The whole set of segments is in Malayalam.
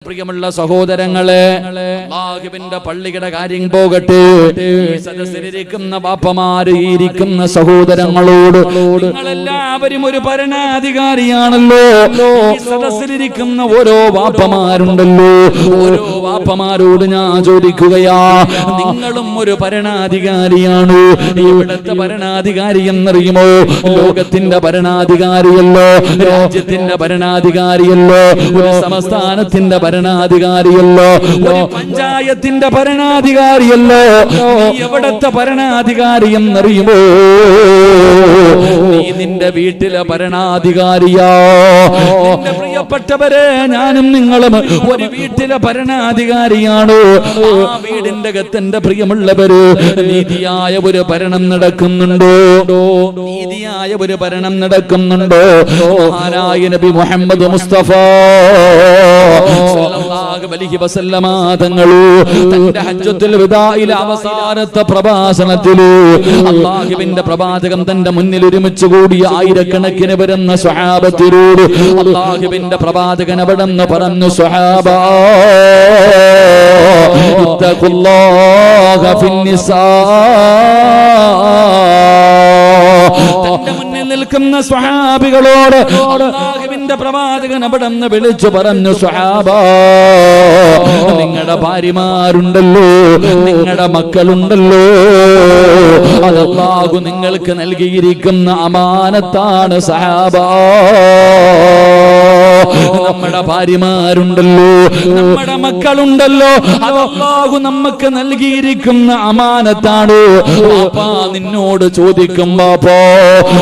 പ്രിയമുള്ള സഹോദരങ്ങളെ, അല്ലാഹുവിന്റെ പള്ളിയുടെ കാര്യം പോകട്ടെ. ഈ സദസ്സിലിരിക്കുന്ന ബാപ്പമാര്, ഇരിക്കുന്ന സഹോദരങ്ങളോട്, നിങ്ങളെല്ലാവരും ഒരു ഭരണാധികാരിയാണല്ലോ. ഈ സദസ്സിലിരിക്കുന്ന ഓരോ ബാപ്പമാരുണ്ടല്ലോ, ഓരോ ബാപ്പമാരോട് ഞാൻ ചോദിക്കുകയാ, നിങ്ങളും ഒരു ഭരണാധികാരിയാണ്. ഇവിടുത്തെ ഭരണാധികാരി എന്നറിയുമോ? ലോകത്തിന്റെ ഭരണാധികാരിയല്ലോ, രാജ്യത്തിന്റെ ഭരണാധികാരിയല്ലോ, ഒരു സംസ്ഥാനത്തിന്റെ ഭരണാധികാരിയല്ലോ, ഒരു പഞ്ചായത്തിന്റെ ഭരണാധികാരിയല്ലോ. എവിടത്തെ ഭരണാധികാരി എന്നറിയുമോ? നീ നിന്റെ വീട്ടിലെ ഭരണാധികാരിയാ. എന്റെ പ്രിയപ്പെട്ടവരെ, ഞാനും നിങ്ങളും ഒരു വീട്ടിലെ ഭരണാധികാരിയാണ്. ആ വീടിന്റെ അകത്തെന്റെ പ്രിയമുള്ളവര്, നീതിയായ ഒരു ഭരണം നടക്കുന്നുണ്ടോ? നീതിയായ ഒരു ഭരണം നടക്കുന്നുണ്ടോ? മഹാനായ നബി മുഹമ്മദ് മുസ്തഫ സല്ലല്ലാഹു അലൈഹി വസല്ലമ തങ്ങൾ തന്റെ ഹജ്ജത്തുൽ വിദാഇലെ അവസാനത്തെ പ്രഭാഷണത്തിൽ അല്ലാഹുവിന്റെ പ്രവാചകൻ തന്റെ മുന്നിൽ ഒരുമിച്ച് കൂടിയ ആയിരക്കണക്കിന് വരുന്ന സ്വഹാബത്തിനോട് അല്ലാഹുവിന്റെ പ്രവാചകൻ അവിടെന്ന് പറഞ്ഞു, സ്വഹാബാ ഇത്തഖുല്ലാഹ ഫിന്നിസാ. തന്റെ മുന്നിൽ നിൽക്കുന്ന സ്വഹാബികളോട് അല്ലാഹുവിന്റെ പ്രവാചകൻ അവിടെന്ന് വിളിച്ചു പറഞ്ഞു, സ്വഹാബാ, നിങ്ങളുടെ ഭാര്യമാരുണ്ടല്ലോ, നിങ്ങളുടെ മക്കളുണ്ടല്ലോ, അത് അല്ലാഹു നിങ്ങൾക്ക് നൽകിയിരിക്കുന്ന അമാനത്താണ് സഹാബാ. നമ്മുടെ ഭാര്യമാരുണ്ടല്ലോ, നമ്മുടെ മക്കളുണ്ടല്ലോ, അത് അല്ലാഹു നമുക്ക് നൽകിയിരിക്കുന്ന അമാനത്താണ്. പാപ്പാ, നിന്നോട് ചോദിക്കും പാപ്പോ,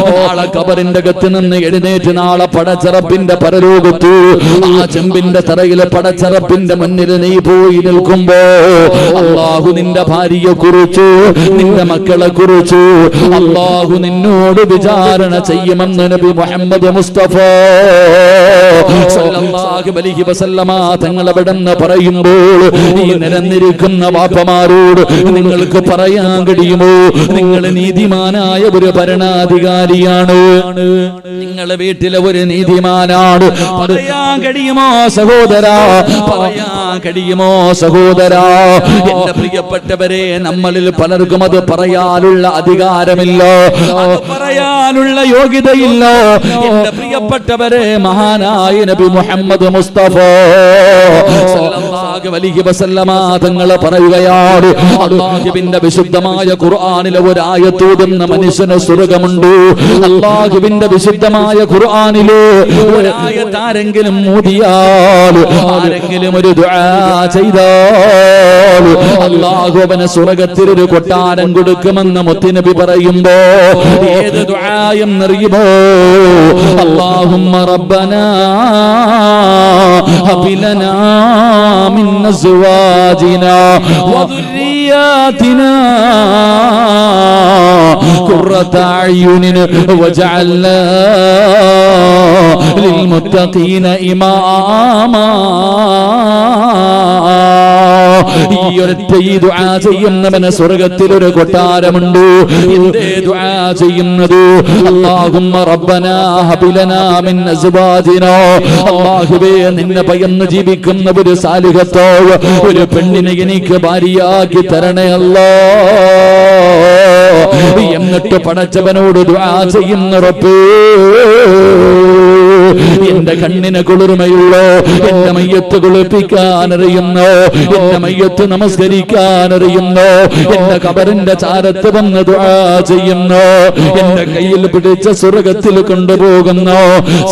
നാളെ ഖബറിന്റെ അകത്ത് നിന്ന് എഴുന്നേറ്റ് നാളെ പടച്ചറപ്പിന്റെ പരലോകത്ത് ആ ചെമ്പിന്റെ തറയിലെ പടച്ചറപ്പിന്റെ മുന്നിൽ നീ പോയി നിൽക്കുമ്പോ അല്ലാഹു നിന്റെ ഭാര്യയെ കുറിച്ചു, നിന്റെ മക്കളെ കുറിച്ചു അല്ലാഹു നിന്നോട് വിചാരണ ചെയ്യുമെന്ന് നബി മുഹമ്മദ് മുസ്തഫ സല്ലല്ലാഹു അലൈഹി വസല്ലമ തങ്ങൾ അവിടെന്ന് പറയുമ്പോൾ ഈ നിരന്നിരിക്കുന്ന വാപ്പമാരോട് നിങ്ങൾക്ക് പറയാൻ കഴിയുമോ? നിങ്ങൾ നീതിമാനായ ഒരു ഭരണാധികാരിയാണ്, നിങ്ങളെ വീട്ടിലെ ഒരു നീതിമാനാണ്. പറയാൻ കഴിയുമോ സഹോദരാ? പറയാൻ കഴിയുമോ സഹോദരാ? എന്റെ പ്രിയപ്പെട്ടവരെ, നമ്മളിൽ പലർക്കും അത് പറയാനുള്ള അധികാരമില്ല, അത് പറയാനുള്ള യോഗ്യതയില്ല. എന്റെ പ്രിയപ്പെട്ടവരെ, മഹാനായ നബി മുഹമ്മദ് മുസ്തഫ സല്ലല്ലാഹു അലൈഹി വസല്ലമ തങ്ങൾ പറയുകയാണ്, അല്ലാഹുവിന്റെ വിശുദ്ധമായ ഖുർആനിലെ ഒരു ആയത്തോതുന്ന മനുഷ്യന് സ്വർഗ്ഗമുണ്ട്. അല്ലാഹുവിന്റെ വിശുദ്ധമായ ഖുർആനിലെ ഒരു ആയത്ത് ആരെങ്കിലും ഓതിയാൽ, ആരെങ്കിലും ഒരു ദുആ ചെയ്താൽ അല്ലാഹു അവന് സ്വർഗ്ഗത്തിൽ ഒരു കൊട്ടാരം കൊടുക്കുമെന്ന് മുത്തുനബി പറയുമ്പോ ഏത് ദുആ എന്നറിയുമോ? അല്ലാഹുമ്മ റബ്ബനാ ഹബ് ലനാ മിൻ അസ്വാജിനാ വദുർരിയാതിനാ ഖുർറത അയ്യുനിൻ വജഅൽനാ ലിൽമുത്തഖീന ഇമാമാ. ഈ ഒരൊറ്റ ഈ ദുആ ചെയ്യുന്നവന് സ്വർഗ്ഗത്തിൽ ഒരു കൊട്ടാരമുണ്ട്. എന്തേ ദുആ ചെയ്യുന്നത്? അല്ലാഹുമ്മ റബ്ബനാ ഹബ് ലനാ മിൻ അസ്വാജിനാ, അല്ലാഹുവേ, നിന്നെ ഭയന്ന് ജീവിക്കുന്ന ഒരു സാലിഹത്തായ ഒരു പെണ്ണിനെ എനിക്ക് ഭാര്യയാക്കി തരണേ അല്ലാ. എന്നിട്ട് പടച്ചവനോട് ദുആ ചെയ്യുന്ന റബ്ബേ, എന്റെ കണ്ണിന് കുളിർമയുള്ളോ, എന്റെ മയ്യത്ത് കുളിപ്പിക്കാൻ അറിയുന്നോ, എന്റെ മയ്യത്ത് നമസ്കരിക്കാൻ അറിയുന്നോ, എന്റെ ഖബറിന്റെ ചാരത്ത് വന്ന് ദുആ ചെയ്യുന്നോ, എന്റെ കയ്യിൽ പിടിച്ച സ്വർഗ്ഗത്തിൽ കൊണ്ടുപോകുന്നോ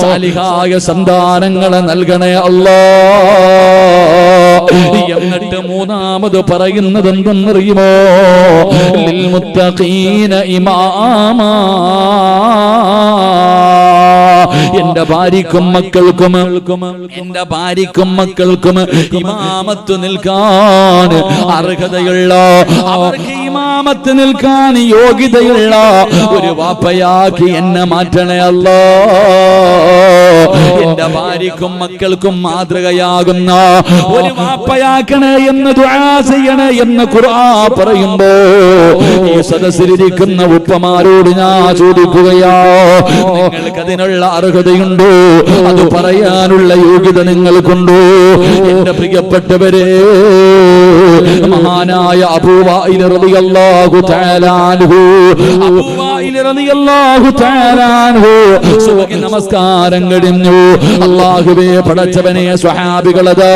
സാലിഹായ സന്താനങ്ങളെ നൽകണേ അല്ലാ. എന്നിട്ട് മൂന്നാമത് പറയുന്നത് എന്തെന്നറിയുമോ? ലിൽ മുത്തഖീന ഇമാമാ. എന്റെ ഭാര്യക്കും മക്കൾക്കും, എന്റെ ഭാര്യക്കും മക്കൾക്കും ഇമാമത്ത് നിൽക്കാൻ അർഹതയുള്ള, അവർക്ക് ഇമാമത്ത് നിൽക്കാൻ യോഗ്യതയുള്ള ഒരു വാപ്പയാക്കി എന്നെ മാറ്റണേ അല്ലാ. എന്റെ ഭാര്യക്കും മക്കൾക്കും മാതൃകയാകുന്ന ഒരു വാപ്പയാക്കണേ എന്ന് ദുആ ചെയ്യണേ എന്ന് ഖുർആൻ പറയുമ്പോ ഈ സദസ്സിലിരിക്കുന്ന ഉപ്പമാരോട് ഞാൻ ചോദിക്കുകയാ, നിങ്ങൾക്ക് അതിനുള്ള അർഹതയുണ്ടോ? അത് പറയാനുള്ള യോഗ്യത നിങ്ങൾക്കുണ്ടോ? എന്റെ പ്രിയപ്പെട്ടവരെ, മഹാനായ അബൂ വാഇൽ റളിയല്ലാഹു തആല അൻഹു, അബൂ വാഇൽ റളിയല്ലാഹു തആല അൻഹു സുബ്ഹി നമസ്കാരം കഴിഞ്ഞു. അല്ലാഹുവേ പടച്ചവനെ, സ്വഹാബികളതാ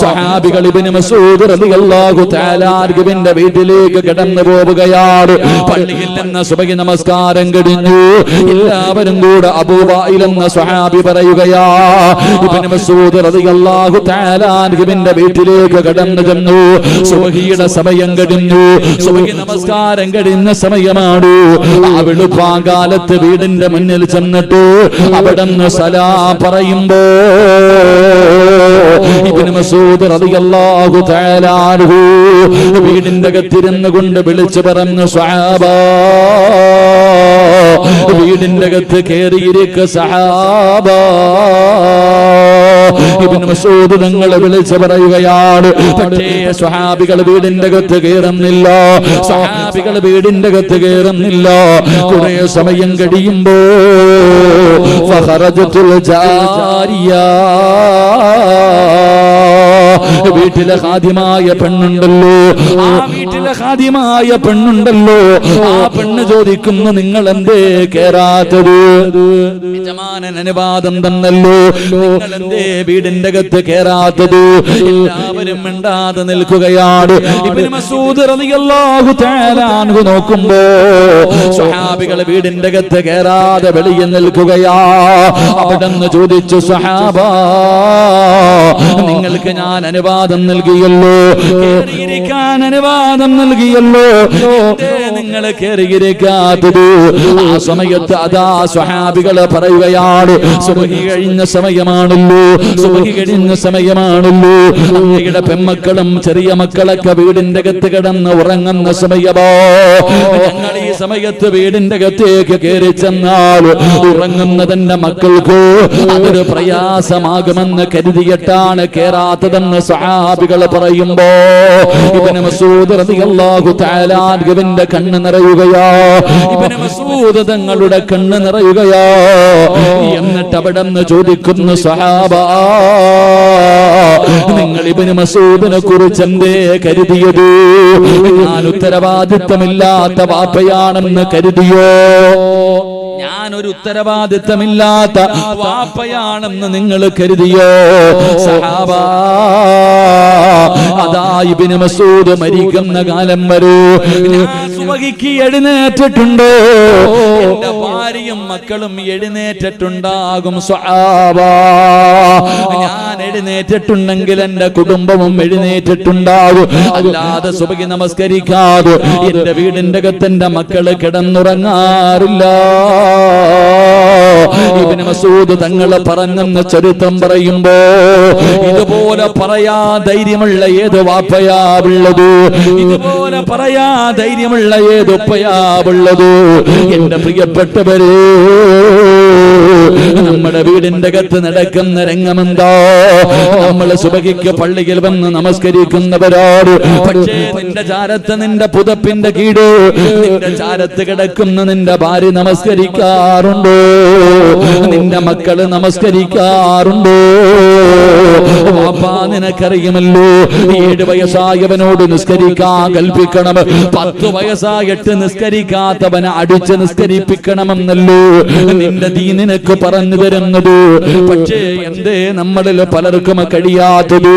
സ്വഹാബികൾ ഇബ്നു മസ്ഊദ് റളിയല്ലാഹു തആല അൻഹുവിന്റെ വീട്ടിലേക്ക് കടന്നു പോവുകയാണ്. പള്ളിയിൽ നിന്ന് സുബ്ഹി നമസ്കാരം കഴിഞ്ഞു. എല്ലാവരും കൂടെ അബൂ വാഇൽ എന്ന സ്വഹാബി പറയുകയാ, ഇബ്നു മസ്ഊദ് റളിയല്ലാഹു തആല അൻഹുവിന്റെ വീട്ടിലേക്ക് കടന്നു ചെന്നു. സുബ്ഹിയുടെ സമയം കഴിഞ്ഞു. സുബ്ഹി നമസ്കാരം കഴിഞ്ഞ സമയമാണ്. ആ വെളുപ്പാങ്കാലത്ത് വീടിന്റെ മുന്നിൽ ചെന്നിട്ട് അവിടുന്ന് സലാം പറയുമ്പോ ഇബ്നു മസ്ഊദ് റളിയല്ലാഹു തആല അൻഹു വീടിന്റെ അകത്തിരുന്നു കൊണ്ട് വിളിച്ചു പറഞ്ഞു, സ്വഹാബാ, വീടിന്റെ അകത്ത് കേറിയിരിക്കുക സഹാബാ. ഇബ്നു മസ്ഊദ് തങ്ങളെ വിളിച്ചു പറയുകയാണ്. പക്ഷേ സ്വഹാബികൾ വീടിന്റെ അകത്ത് കയറുന്നില്ല. സ്വഹാബികൾ വീടിന്റെ അകത്ത് കയറുന്നില്ല. കുറെ സമയം കഴിയുമ്പോ ഫഖറജത്തുൽ ജാരിയ, വീട്ടിലെ ഖാദിമായ പെണ്ണുണ്ടല്ലോ, ആ വീട്ടിലെ ഖാദിമായ പെണ്ണുണ്ടല്ലോ, ആ പെണ്ണ് ചോദിക്കുന്നു, നിങ്ങൾ എന്തേ കേറാത്തത്? യജമാനൻ അനുവാദം തന്നല്ലോ, നിങ്ങൾ എന്തേ വീടിന്റെ അകത്ത് കേറാത്തത്? എല്ലാവരും മിണ്ടാതെ നിൽക്കുകയാണ്. ഇബ്നു മസ്ഊദ് റളിയല്ലാഹു തആല അൻഹു നോക്കുമ്പോ സ്വഹാബികൾ വീടിന്റെ അകത്ത് കേറാതെ വെളിയിൽ നിൽക്കുകയാ. അവിടെന്ന് ചോദിച്ചു, സ്വഹാബാ, നിങ്ങൾക്ക് ഞാൻ അനുവാദം നൽകിയല്ലോ, കേറിയിരിക്കാൻ അനുവാദം നൽകിയല്ലോ, നിങ്ങൾ കേറിയിരിക്കാത്തത്? ആ സമയത്ത് അതാ സ്വഹാബികള് പറയുകയാണ്, സുബ്ഹി കഴിഞ്ഞ സമയമാണല്ലോ, സുബ്ഹി കഴിഞ്ഞ സമയമാണല്ലോ. അങ്ങയുടെ പെൺമക്കളും ചെറിയ മക്കളൊക്കെ വീടിന്റെ അകത്ത് കിടന്ന് ഉറങ്ങുന്ന സമയമോ, ഞങ്ങൾ ഈ സമയത്ത് വീടിന്റെ അകത്തേക്ക് കയറി ചെന്നാൽ ഉറങ്ങുന്നതിന്റെ മക്കൾക്ക് അതൊരു പ്രയാസമാകുമെന്ന് കരുതിയിട്ടാണ് കേറാത്തതെന്ന് സ്വഹാബികൾ പറയുമ്പോ ഇബ്നു മസ്ഊദ് റളിയല്ലാഹു തആല അൻഹുവിന്റെ കണ്ണ് നിറയുകയാ. ഇബ്നു മസ്ഊദ് തങ്ങളുടെ കണ്ണ് നിറയുകയാ. എന്നിട്ട് അവിടെന്ന് ചോദിക്കുന്നു, സ്വഹാബാ, നിങ്ങൾ ഇബ്നു മസ്ഊദിനെ കുറിച്ച് എന്തേ കരുതിയത്? ഞാൻ ഉത്തരവാദിത്തമില്ലാത്ത വാപ്പയാണെന്ന് കരുതിയോ? ഞാനൊരു ഉത്തരവാദിത്തമില്ലാത്ത വാപ്പയാണെന്ന് നിങ്ങൾ കരുതിയോ? സഹാബാ, അതാ ഇബ്നു മസ്ഊദ് മരിക്കുന്ന കാലം വരെ ഞാൻ സുബ്ഹിക്ക് എഴുന്നേറ്റിട്ടുണ്ടോ? എന്റെ ഭാര്യയും മക്കളും എഴുന്നേറ്റിട്ടുണ്ടാകും. സ്വഹാബാ, ഞാൻ എഴുന്നേറ്റിട്ടുണ്ടെങ്കിൽ എന്റെ കുടുംബവും എഴുന്നേറ്റിട്ടുണ്ടാകും. അല്ലാതെ സുബ്ഹി നമസ്കരിക്കാതെ എന്റെ വീടിന്റെ അകത്ത് എന്റെ മക്കള് കിടന്നുറങ്ങാറില്ല. ഇബ്നു മസ്ഊദ് തങ്ങളെ പറഞ്ഞെന്ന് ചരിത്രം പറയുമ്പോ ഇതുപോലെ പറയാ ധൈര്യമുള്ള ഏത് വാപ്പയാ ഉള്ളത്? ഇതുപോലെ പറയാ ധൈര്യമുള്ള ഏത് ഉപ്പയാ ഉള്ളത്? എന്റെ പ്രിയപ്പെട്ടവരെ, നമ്മുടെ വീടിന്റെ അകത്ത് നടക്കുന്ന രംഗമെന്താ? നമ്മൾ സുബ്ഹിക്ക് പള്ളിയിൽ വന്ന് നമസ്കരിക്കുന്നവരോട്, പക്ഷേ നിന്റെ ചാരത്ത്, നിന്റെ പുതപ്പിന്റെ കീഴ്, നിന്റെ ചാരത്ത് കിടക്കുന്ന നിന്റെ ഭാര്യ നമസ്കരിക്കാറുണ്ടോ? നിന്റെ മക്കള് നമസ്കരിക്കാറുണ്ടോ? വാപ്പാ, നിനക്കറിയുമല്ലോ, 7 വയസ്സായവനോട് നിസ്കരിക്കാൻ കൽപ്പിക്കണം, 10 വയസ്സായിട്ട് നിസ്കരിക്കാത്തവനെ അടിച്ച് നിസ്കരിപ്പിക്കണമെന്നല്ലോ നിന്റെ ദീൻ നിനക്ക് പറഞ്ഞു തരുന്നത്. പക്ഷേ എന്തേ നമ്മളിൽ പലർക്കും കഴിയാത്തത്?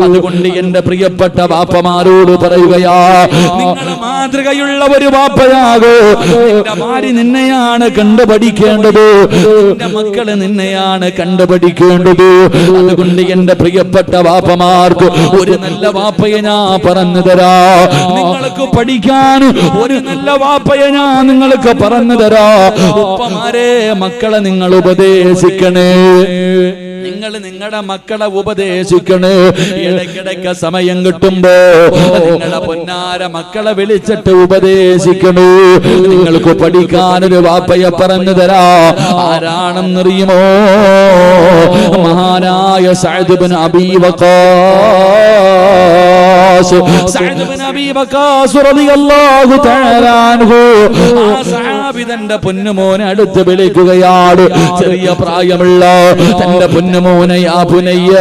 അതുകൊണ്ട് എന്റെ പ്രിയപ്പെട്ട വാപ്പമാരോട് പറയുകയാ, നിങ്ങൾ മാതൃകയുള്ള ഒരു വാപ്പയാകോ. നിന്റെ ഭാര്യ നിന്നെയാണ് കണ്ടുപഠിക്കേണ്ടത്, നിന്റെ മക്കള് നിന്നെയാണ് കണ്ടുപഠിക്കേണ്ടത്. അതുകൊണ്ട് എന്റെ പ്രിയപ്പെട്ട വാപ്പമാർക്ക് ഒരു നല്ല വാപ്പയെ ഞാൻ പറഞ്ഞു തരാ. നിങ്ങൾക്ക് പഠിക്കാൻ ഒരു നല്ല വാപ്പയെ ഞാൻ നിങ്ങൾക്ക് പറഞ്ഞു തരാ. ഉപ്പമാരെ, മക്കളെ നിങ്ങൾ ഉപദേശിക്കണേ. നിങ്ങൾ നിങ്ങളുടെ മക്കളെ ഉപദേശിക്കണേ. ഇടയ്ക്കിടയ്ക്ക് സമയം കിട്ടുമ്പോ നിങ്ങളുടെ പൊന്നാര മക്കളെ വിളിച്ചിട്ട് ഉപദേശിക്കണു. നിങ്ങൾക്ക് പഠിക്കാനൊരു വാപ്പയെ പറഞ്ഞു തരാ. ആരാണെന്നറിയുമോ? മഹാനായ സഅദ് ഇബ്നു അബീ വഖാസ്. സഅദ് ഇബ്നു അബീ വഖാസ് റളിയല്ലാഹു തആല അൻഹു ആ സഹാബി തന്റെ പൊന്നുമോനെ അടുത്ത് വിളിക്കുകയാണ്. ചെറിയ പ്രായമുള്ള തന്റെ പൊന്നുമോനെ, യാ ബുനയ്യ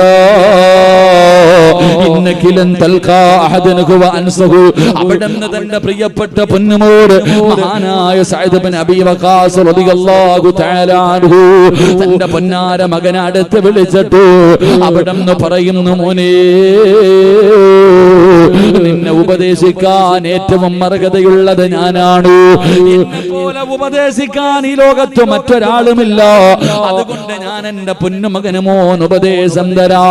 ഇന്നക ലൻ തൽഖാ അഹദൻ ഹുവ അൻസഹു. അവിടുന്ന് തന്റെ പ്രിയപ്പെട്ട പൊന്നുമോട് മഹാനായ സഅദ് ഇബ്നു അബീ വഖാസ് റളിയല്ലാഹു തആല അൻഹു തന്റെ പൊന്നാര മകനെ അടുത്ത് വിളിച്ചിട്ട് അവിടുന്ന് പറയുന്നു, മോനെ, നിന്നെ ഉപദേശിക്കാൻ ഏറ്റവും അർഹതയുള്ളത് ഞാനാണ്. എന്നെ പോലെ ഉപദേശിക്കാൻ ഈ ലോകത്ത് മറ്റൊരാളുമില്ല. അതുകൊണ്ട് ഞാൻ എന്റെ പൊന്നുമകന് മോൻ ഉപദേശം തരാ.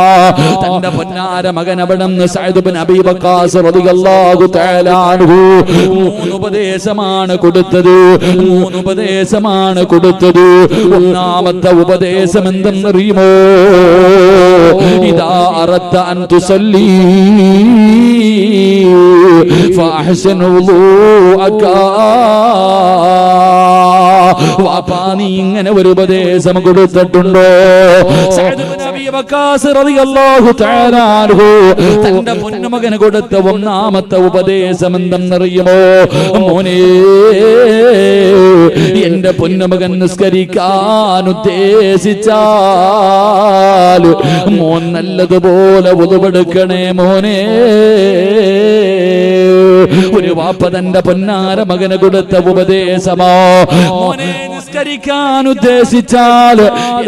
തന്റെ പൊന്നാര മകൻ അവിടുന്ന് സഅദ് ഇബ്നു അബീ വഖാസ് റളിയല്ലാഹു തആല അൻഹു മൂന്ന് ഉപദേശമാണ് കൊടുത്തത്. ഒന്നാമത്തെ ഉപദേശം എന്തെന്നറിയുമോ? ഇദാ അറദ്ത അൻ തുസല്ലി ഫഅഹ്സിൻ വുളൂഅക. വാപ്പാ, നീ ഇങ്ങനെ ഒരു ഉപദേശം കൊടുത്തിട്ടുണ്ടോ? സഅദ് ഇബ്നു അബീ വഖാസ് റളിയല്ലാഹു തആല അൻഹു തന്റെ പൊന്നുമകന് കൊടുത്ത ഒന്നാമത്തെ ഉപദേശം എന്തെന്നറിയുമോ? മോനെ, എന്റെ പൊന്നുമകൻ നിസ്കരിക്കാൻ ഉദ്ദേശിച്ചാൽ മോൻ നല്ലതുപോലെ ഉളുവെടുക്കണേ മോനെ. ഒരു വാപ്പ തന്റെ പൊന്നാര മകന് കൊടുത്ത ഉപദേശമോ? മോനെ, നിസ്കരിക്കാൻ ഉദ്ദേശിച്ചാൽ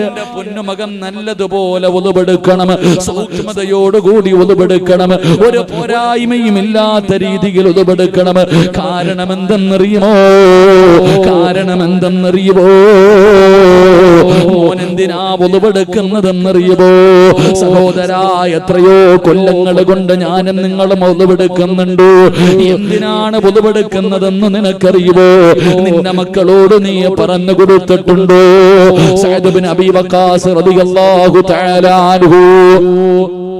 എന്റെ പൊന്നുമകൻ നല്ലതുപോലെ ഉളുവെടുക്കണം, സൂക്ഷ്മതയോടുകൂടി ഉളുവെടുക്കണം, ഒരു പോരായ്മയും ഇല്ലാത്ത രീതിയിൽ ഉളുവെടുക്കണം. കാരണം എന്തെന്നറിയുമോ? മോൻ എന്തിനാ ഉളുവെടുക്കുന്നതെന്നറിയുമോ? സഹോദരാ, എത്രയോ കൊല്ലങ്ങൾ കൊണ്ട് ഞാനും നിങ്ങളും ഉളുവെടുക്കുന്നുണ്ട്. എന്തിനാണ് ഉളുവെടുക്കുന്നതെന്ന് നിനക്കറിയുമോ? നിന്റെ മക്കളോട് നീ പറഞ്ഞു കൊടുത്തിട്ടുണ്ടോ? സഅദ് ഇബ്നു അബീ വഖാസ് റളിയല്ലാഹു തആല അൻഹു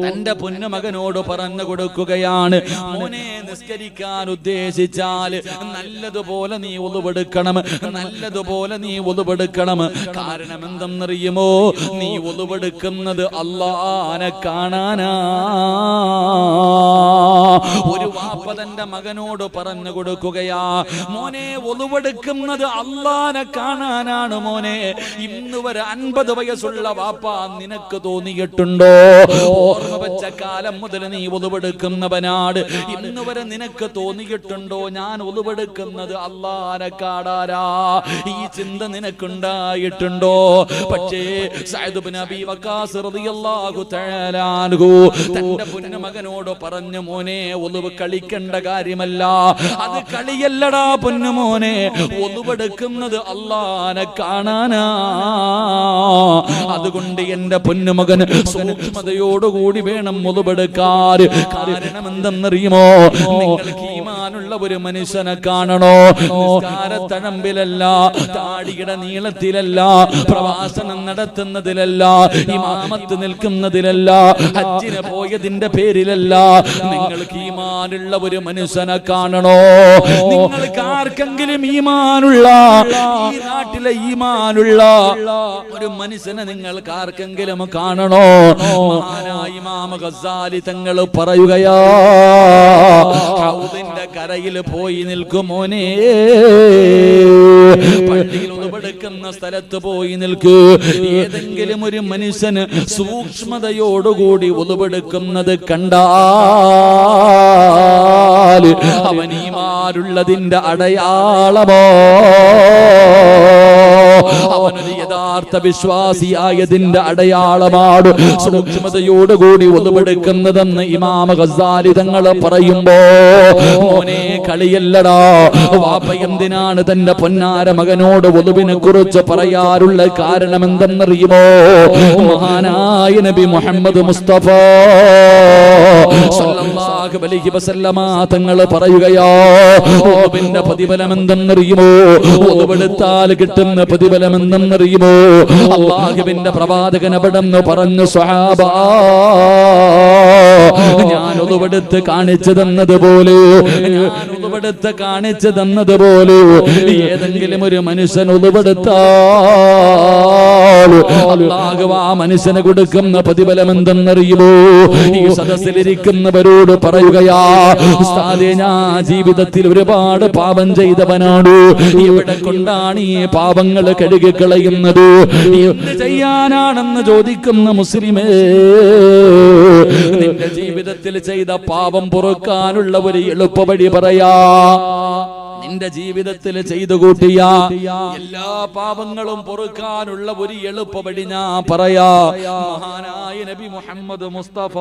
തന്റെ പൊന്നുമകനോട് പറഞ്ഞു കൊടുക്കുകയാണ്, മോനെ, നിസ്കരിക്കാൻ ഉദ്ദേശിച്ചാൽ നല്ലതുപോലെ നീ ഉളുവെടുക്കണം. കാരണം എന്തെന്നറിയുമോ? നീ ഉളുവെടുക്കുന്നത് അല്ലാഹനെ കാണാനാ. ഒരു വാപ്പ തന്റെ മകനോട് പറഞ്ഞു കൊടുക്കുകയാ, മോനെ, ഉളുവെടുക്കുന്നത് അല്ലാഹനെ കാണാനാണ് മോനെ. ഇന്ന് വരെ 50 വയസ്സുള്ള വാപ്പ നിനക്ക് തോന്നിയിട്ടുണ്ടോ? ഓർമ്മ വെച്ച കാലം മുതൽ നീ ഉളുവെടുക്കുന്നവനാണ്. ഇന്ന് വരെ നിനക്ക് തോന്നിയിട്ടുണ്ടോ ഞാൻ ഉളുവെടുക്കുന്നത് അല്ലാഹനെ കാണാനാ? ഈ ചിന്ത നിനക്കുണ്ടായിട്ടുണ്ടോ? പക്ഷേ സഅദ് ഇബ്നു അബീ വഖാസ് റളിയല്ലാഹു തആല അൻഹു തന്റെ പൊന്നുമകനോട് പറഞ്ഞു, മോനെ, ഉളുവ് കളിക്കേണ്ട കാര്യമല്ല, അത് കളിയല്ലടാ പൊന്നുമോനെ. ഉളുവെടുക്കുന്നത് അല്ലാഹനെ കാണാനാ. അതുകൊണ്ട് എന്റെ പൊന്നുമകൻ സൂക്ഷ്മതയോടുകൂടി വേണം ഉളുവെടുക്കാൻ. കാരണം എന്തെന്നറിയുമോ? നിങ്ങൾക്ക് ഈമാനുള്ള ഒരു മനുഷ്യനെ കാണണോ? നിസ്കാരത്തഴമ്പിലല്ല, താടിയുടെ നീളത്തിലല്ല, പ്രവാസനം നടത്തുന്നതിലല്ല, ഇമാമത്ത് നിൽക്കുന്നതിലല്ല, ഹജ്ജിന് പോയതിന്റെ പേരിലല്ല. നിങ്ങൾക്ക് ഈമാനുള്ള ഒരു മനുഷ്യനെ കാണണോ? നിങ്ങൾക്ക് ആർക്കെങ്കിലും ഈമാനുള്ള, ഈ നാട്ടിലെ ഈമാനുള്ള ഒരു മനുഷ്യനെ നിങ്ങൾക്ക് ആർക്കെങ്കിലും കാണണോ? ഇമാം ഗസാലി തങ്ങൾ പറയുകയാ, ഹൗദിന്റെ കരയിൽ പോയി നിൽക്കുമോനെ, പള്ളിയിൽ ഉളുവെടുക്കുന്ന സ്ഥലത്ത് പോയി നിൽക്കൂ. ഏതെങ്കിലും ഒരു മനുഷ്യന് സൂക്ഷ്മതയോടുകൂടി ഉളുവെടുക്കുന്നത് കണ്ടാൽ അവൻ ഈമാനുള്ളതിന്റെ അടയാളമോ? അവനൊരു യഥാർത്ഥ വിശ്വാസിയായതിന്റെ അടയാളമാണ് സൂക്ഷ്മതയോടുകൂടി ഉളുവെടുക്കുന്നതെന്ന് ഇമാം ഗസാലി തങ്ങൾ പറയുമ്പോ, മോനെ, കളിയല്ലടാ. വാപ്പ എന്തിനാണ് തന്റെ പൊന്നാര മകനോട് ഉളുവിനെ കുറിച്ച് പറയാറുള്ള കാരണം എന്തെന്നറിയുമോ? മഹാനായ നബി മുഹമ്മദ് മുസ്തഫ സല്ലല്ലാഹു സല്ലല്ലാഹു അലൈഹി വസല്ലമ തങ്ങൾ പറയുകയാ, ഒതുവിന്റെ പ്രതിഫലം എന്തെന്നറിയുമോ? ഒതുവെടുത്താൽ കിട്ടുന്ന പ്രതിഫലം എന്തെന്നറിയുമോ? അല്ലാഹുവിന്റെ പ്രവാചകൻ അവിടെന്ന് പറഞ്ഞു, സ്വഹാബ, ഞാൻ ഒതുവെടുത്ത് കാണിച്ചു തന്നതുപോലെ ഏതെങ്കിലും ഒരു മനുഷ്യൻ ഒതുവെടുത്താൽ അല്ലാഹു ആ മനുഷ്യന് കൊടുക്കുന്ന പ്രതിഫലം എന്തെന്നറിയുമോ? ഈ സദസ്സിലിരിക്കുന്നവരോട് പറയുകയാ, ഉസ്താദേ, ഞാൻ ജീവിതത്തിൽ ഒരുപാട് പാപം ചെയ്തവനാണ്. ഇവിടെ കൊണ്ടാണ് ഈ പാപങ്ങൾ കഴുകിക്കളയുന്നത്? എന്ത് ചെയ്യാനാണെന്ന് ചോദിക്കുന്ന മുസ്ലിമേ, നിന്റെ ജീവിതത്തിൽ ചെയ്ത പാപം പൊറുക്കാനുള്ള ഒരു എളുപ്പവഴി പറയാ. നിന്റെ ജീവിതത്തിൽ ചെയ്തു കൂട്ടിയ എല്ലാ പാപങ്ങളും പൊറുക്കാനുള്ള ഒരു എളുപ്പവഴി ഞാൻ പറയാ. മഹാനായ നബി മുഹമ്മദ് മുസ്തഫ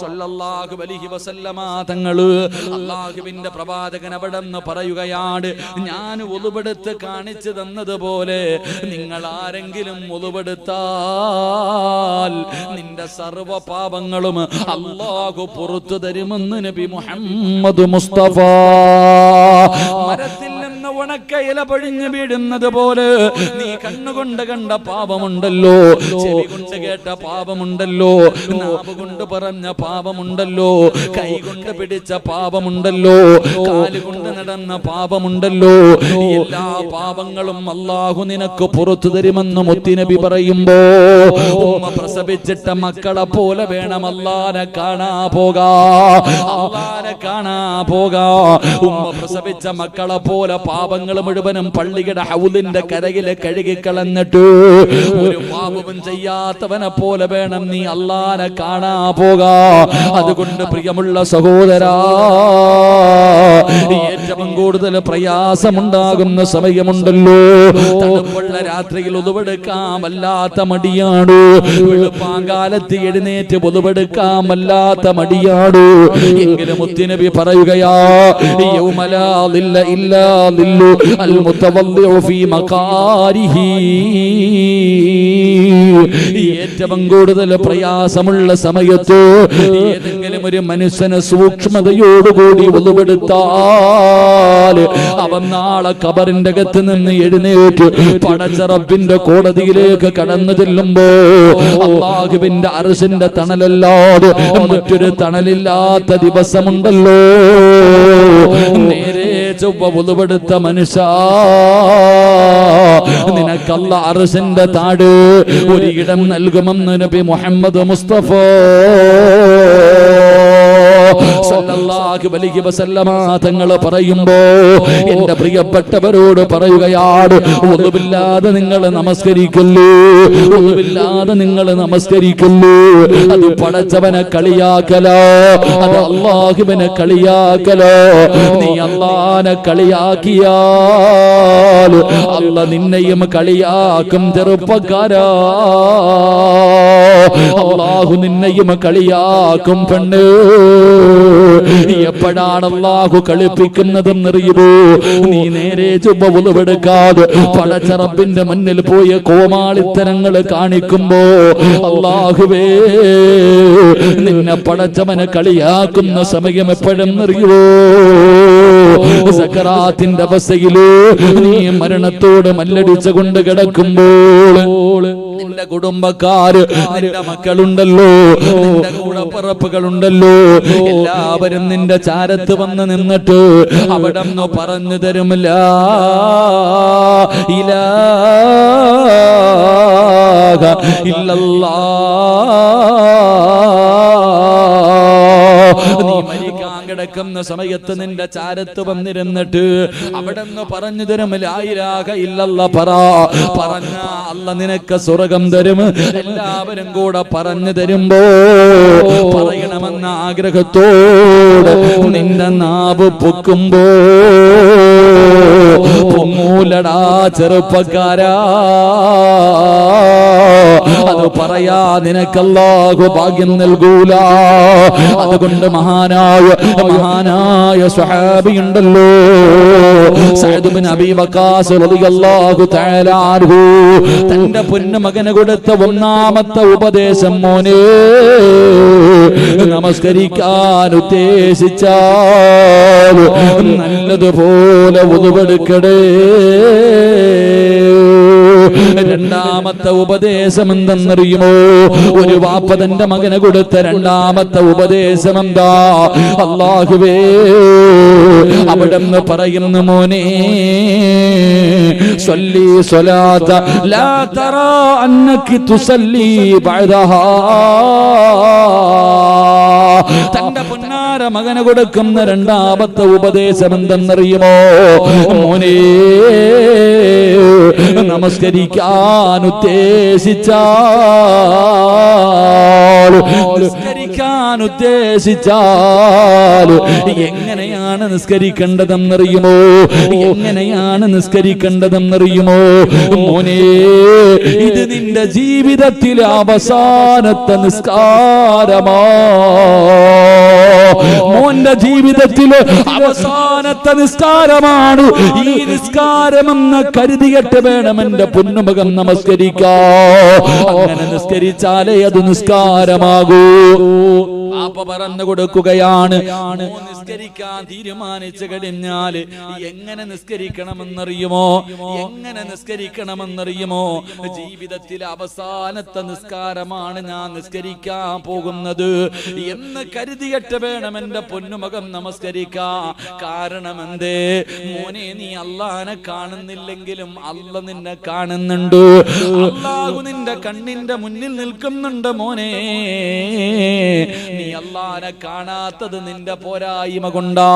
സല്ലല്ലാഹു അലൈഹി വസല്ലമ തങ്ങള്, അല്ലാഹുവിന്റെ പ്രവാചകൻ അവിടെന്ന് പറയുകയാണ്, ഞാൻ ഒളുവെടുത്ത് കാണിച്ചു തന്നതുപോലെ നിങ്ങൾ ആരെങ്കിലും ഒളുവെടുത്താൽ നിന്റെ സർവ്വ പാപങ്ങളും അല്ലാഹു പുറത്തു തരുമെന്ന് നബി മുഹമ്മദ് മുസ്തഫ. മരത്തിൽ നിന്ന് ഉണക്ക ഇല പൊഴിഞ്ഞു വീഴുന്നത് പോലെ നീ കണ്ണുകൊണ്ട് കണ്ട പാപമുണ്ടല്ലോ, ചെവി കൊണ്ട് കേട്ട പാപമുണ്ടല്ലോ, നാവ് കൊണ്ട് പറഞ്ഞ പാപമുണ്ടല്ലോ, കൈ കൊണ്ട് പിടിച്ച പാപമുണ്ടല്ലോ, കാലുകൊണ്ട് നടന്ന പാപമുണ്ടല്ലോ, എല്ലാ പാപങ്ങളും അല്ലാഹു നിനക്ക് പുറത്തു തരുമെന്ന് മുത്തുനബി പറയുമ്പോ, ഉമ്മ പ്രസവിച്ചിട്ട മക്കളെ പോലെ വേണം അല്ലാഹനെ കാണാ പോകാ. ഉമ്മ പ്രസവിച്ച മക്കളെ പോലെ പാപങ്ങൾ മുഴുവനും പള്ളിയുടെ ഹൗദിന്റെ കരയിലെ കഴുകിക്കളഞ്ഞിട്ട് ഒരു പാപവും ചെയ്യാത്തവനെ പോലെ വേണം നീ അല്ലാഹനെ കാണാ പോകാ. അതുകൊണ്ട് പ്രിയമുള്ള സഹോദരാ, ഏറ്റവും കൂടുതൽ പ്രയാസമുണ്ടാകുന്ന സമയമുണ്ടല്ലോ, തണുപ്പുള്ള രാത്രിയിൽ ഒതുവെടുക്കാൻ വല്ലാത്ത മടിയാണ്, വെളുപ്പാങ്കാലത്ത് എഴുന്നേറ്റ് ഒതുവെടുക്കാൻ വല്ലാത്ത മടിയാണ്. എങ്കിലും മുത്തുനബി പറയുകയാ, യൗമലാ ളില്ല ഇല്ലാ ളില്ലു അൽ മുതവല്ലിഉ ഫീ മഖാരിഹി. ഏറ്റവും കൂടുതൽ പ്രയാസമുള്ള സമയത്ത് ഏതെങ്കിലും ഒരു മനുഷ്യന് സൂക്ഷ്മതയോടുകൂടി ഒതുവെടുത്താൽ അവൻ നാളെ ഖബറിന്റെ അകത്ത് നിന്ന് എഴുന്നേറ്റ് പടച്ച റബ്ബിന്റെ കോടതിയിലേക്ക് കടന്നു ചെല്ലുമ്പോ അല്ലാഹുവിന്റെ അർശിന്റെ തണലല്ലാതെ മറ്റൊരു തണലില്ലാത്ത ദിവസമുണ്ടല്ലോ. നേരെ ചൊവ്വ ഒതുവെടുത്ത മനുഷ്യ, നിനക്കല്ല അർശിന്റെ താട് ഒരിടം നൽകുമെന്ന് നബി മുഹമ്മദ് മുസ്തഫ സല്ലല്ലാഹു അലൈഹി വസല്ലമ തങ്ങൾ പറയുമ്പോ എന്റെ പ്രിയപ്പെട്ടവരോട് പറയുകയാണ്, ഒന്നുമില്ലാതെ നിങ്ങൾ നമസ്കരിക്കല്ലോ, ഒന്നുമില്ലാതെ നിങ്ങൾ നമസ്കരിക്കല്ലോ. അത് പടച്ചവനെ കളിയാക്കലോ, അത് അല്ലാഹുവിനെ കളിയാക്കലോ. നീ അല്ലാഹനെ കളിയാക്കിയാൽ അല്ലാഹ് നിന്നെയും കളിയാക്കും. ചെറുപ്പക്കാരാ, അല്ലാഹു നിന്നെയും കളിയാക്കും. പെണ്ണ്, എപ്പോഴാണ് അല്ലാഹു കളിപ്പിക്കുന്നതെന്നറിയുമോ? നീ നേരെ ചുവ ഒളിവെടുക്കാതെ പടച്ച റബ്ബിന്റെ മുന്നിൽ പോയ കോമാളിത്തരങ്ങൾ കാണിക്കുമ്പോ അല്ലാഹുവേ, നിന്നെ പടച്ചവനെ കളിയാക്കുന്ന സമയം എപ്പോഴെന്നറിയുമോ? സക്കറാത്തിന്റെ അവസ്ഥയില് നീ മരണത്തോട് മല്ലടിച്ചു കൊണ്ട് കിടക്കുമ്പോൾ നിന്റെ കുടുംബക്കാര്, നിന്റെ മക്കളുണ്ടല്ലോ, നിന്റെ കൂടപ്പിറപ്പുകളുണ്ടല്ലോ, എല്ലാവരും നിന്റെ ചാരത്ത് വന്ന് നിന്നിട്ട് അവിടെ നിന്ന് പറഞ്ഞു തരും, ലാ ഇലാഹ ഇല്ലല്ലാഹ്. നീ മരിക്കാൻ കിടക്കുന്ന സമയത്ത് നിന്റെ ചാരത്ത് വന്നിരുന്നിട്ട് അവിടെ നിന്ന് പറഞ്ഞു തരും, ലാ ഇലാഹ ഇല്ലല്ലാഹ് പറഞ്ഞ അല്ല നിനക്ക് സ്വർഗം തരും. എല്ലാവരും കൂടെ പറഞ്ഞു തരുമ്പോ പറയണമെന്ന ആഗ്രഹത്തോടെ നിന്റെ നാവ് പൊക്കുമ്പോ പൊങ്ങൂലടാ ചെറുപ്പക്കാരാ. അത് പറയാ നിനക്കല്ലാഹു ഭാഗ്യം നൽകൂല. അതുകൊണ്ട് മഹാനായ സ്വഹാബിയുണ്ടല്ലോ സഅദ് ഇബ്നു അബീ വഖാസ് റളിയല്ലാഹു തആല അൻഹു, തന്റെ പൊന്നുമകന് കൊടുത്ത ഒന്നാമത്തെ ഉപദേശം, മോനെ നമസ്കരിക്കാൻ ഉദ്ദേശിച്ചാൽ നല്ലതുപോലെ വുളുവെടുക്കണേ. രണ്ടാമത്തെ ഉപദേശം എന്തെന്നറിയുമോ? ഒരു വാപ്പ തന്റെ മകന് കൊടുത്ത രണ്ടാമത്തെ ഉപദേശം എന്താ? അല്ലാഹുവേ, അവിടെന്ന് പറയുന്നു, മോനെ സ്വല്ലി സ്വലാത്ത ലാ തറാ അന്നകി തുസല്ലി ബഅദഹാ. തന്റെ പൊന്നാര മകന് കൊടുക്കുന്ന രണ്ടാമത്തെ ഉപദേശം എന്തെന്നറിയുമോ? മോനെ നമസ്കരിക്കാൻ ഉദ്ദേശിച്ചാൽ എങ്ങനെയാണ് നിസ്കരിക്കേണ്ടതെന്നറിയുമോ? എങ്ങനെയാണ് നിസ്കരിക്കേണ്ടതെന്നറിയുമോ? മോനെ, ഇത് നിന്റെ ജീവിതത്തിലെ അവസാനത്തെ നിസ്കാരമാ. മോന്റെ ജീവിതത്തിലെ അവസാനത്തെ നിസ്കാരമാണ് ഈ നിസ്കാരമെന്ന് കരുതിയിട്ട് വേണം എന്റെ പൊന്നുമകൻ നമസ്കരിക്കാ. അങ്ങനെ നിസ്കരിച്ചാലേ അത് നിസ്കാരമാകൂ. പാപ്പ പറഞ്ഞു കൊടുക്കുകയാണ്, നിസ്കരിക്കാൻ തീരുമാനിച്ചു കഴിഞ്ഞാല് എങ്ങനെ നിസ്കരിക്കണമെന്നറിയുമോ? എങ്ങനെ നിസ്കരിക്കണമെന്നറിയുമോ? ജീവിതത്തിലെ അവസാനത്തെ നിസ്കാരമാണ് ഞാൻ നിസ്കരിക്കാൻ പോകുന്നത് എന്ന് കരുതിയിട്ട് വേണം എന്റെ പൊന്നുമകൻ നമസ്കരിക്കാൻ. കാരണം എന്തേ? മോനെ, നീ അല്ലാഹനെ കാണുന്നില്ലെങ്കിലും അല്ല നിന്നെ കാണുന്നുണ്ട്. അല്ലാഹു നിന്റെ കണ്ണിന്റെ മുന്നിൽ നിൽക്കുന്നുണ്ട്. മോനെ, നീ അല്ലാഹനെ കാണാത്തത് നിന്റെ പോരായ്മ കൊണ്ടാ.